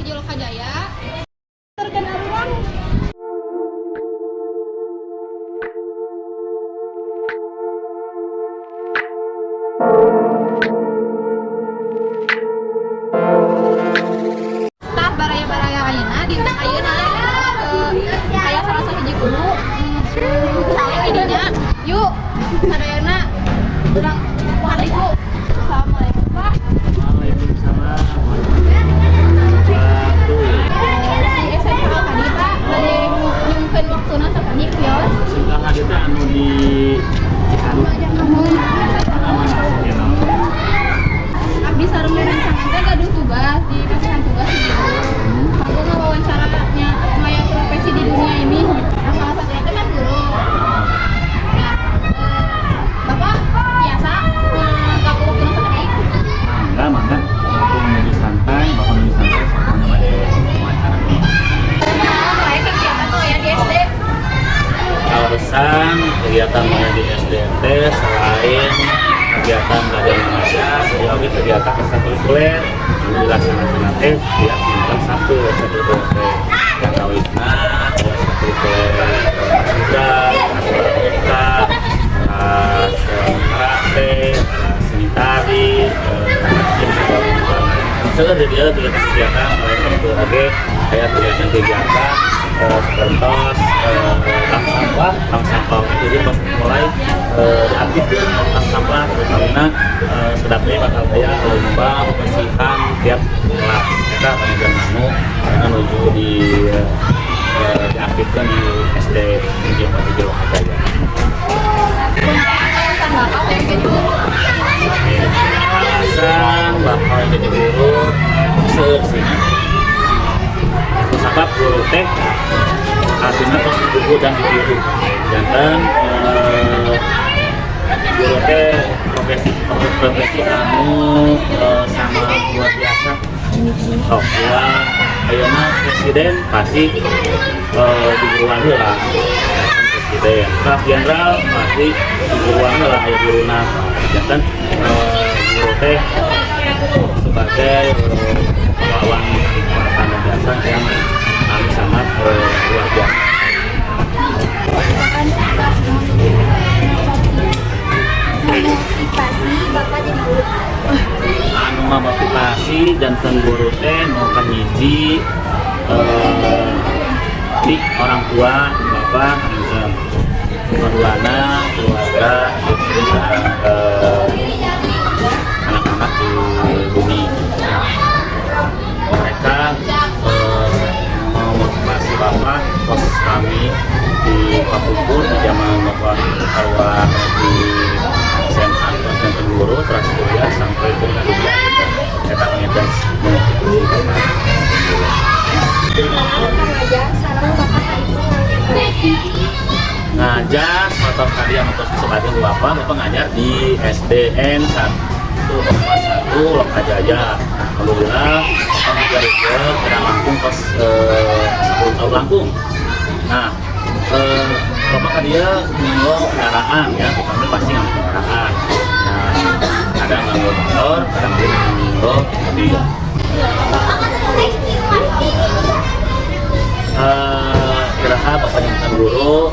hiji Lokajaya. Terkenal ulang. Start baraya-baraya ayeuna dina ayeuna aya salah satu hiji guru caleng idinya. Yuk, sadayana urang hariku. Assalamualaikum Pak. Waalaikumsalam. Si SMK tadi Pak, bade nyungkeun waktuna sapani kios. Sudah hadir teh anu di Cihandu. Abdi sareng rancangan teh gaduh tugas di kasihan tugas di aku ngawawancaranya maya profesi di dunia ini. Nah, salah satunya itu kan guru. Nah, Bapak biasa nggak waktu sekali. Mangga, untuk menuju santai, bapak menuju santai, semuanya pada wawancara. Saya kegiatan tuh ya di SD. Alasan kegiatan mulai di SDNT selain kegiatan belajar mengajar, beliau kegiatan ekstrakurikuler yang dilaksanakan nanti diaktifkan satu ekstrakurikuler yang kawitna, ekstrakurikuler sudah, muka, karate, seni tari, sebenarnya dia kegiatan selain itu oke kayak kegiatan seperti bank sampah itu dia pas mulai diaktifkan bank sampah terutama sedapnya bakal kayak lomba pembersihan tiap kelas kita panitia nanu menuju diaktifkan di SD Negeri 47 Lokajaya. Alasan bakal jadi guru sesini sebab guru teh artinya terus buku dan ditiru jantan guru teh profesi anu sama luar biasa. Oh ya ayeuna presiden pasti di guruan lah presiden Pak Jenderal pasti di guruan lah aya guruna jantan guru teh sebagai pahlawan tanda jasa yang sangat luar biasa. Motivasi Bapak jadi guru. Anu motivasi dan guru teh mau kahiji di orang tua bapak keduana keluarga istri sareng anak-anak di bumi. Mereka memotivasi bapak pas kami di Papua di zaman bapak awal di SMA dan guru terus kuliah sampai ke kuliah kita mengejar memotivasi bapak. Ngajar atau kalian untuk sebagai bapak ngajar di SDN 1 Lokajaya. Alhamdulillah mengajar itu sedang langkung pas 10 tahun langkung. Nah, bapak kan dia nganggo kendaraan ya, kami pasti nganggo kendaraan. Nah, ada nganggo motor, kadang dia nganggo mobil. Kira-kira bapak yang guru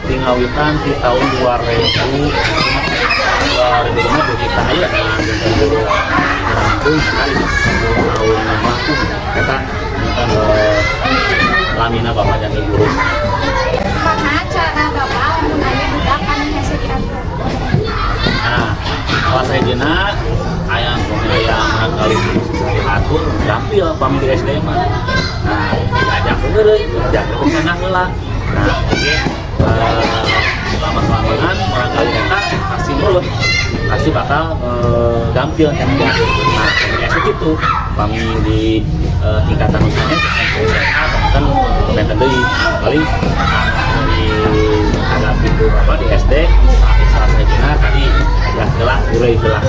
tinggawitan di tahun 2005 kita aja dengan guru rampung sekali 10 tahun mampu kita lamina bapak jadi guru. Gimana cara Bapak mengenai budakan hasil diatur? Nah, kalau saya jena ayam kali diatur gampil pamit di SD mah. Nah, diajak bener, diajak ke sana heula. Nah, oke. Lama-lamaan orang kali kita kasih mulut pasti bakal gampil kan ya. Nah, kayak itu kami di tingkatan usahanya kan komentar deui paling di ada pintu apa di SD salah satunya tadi ya gelah gurei gelah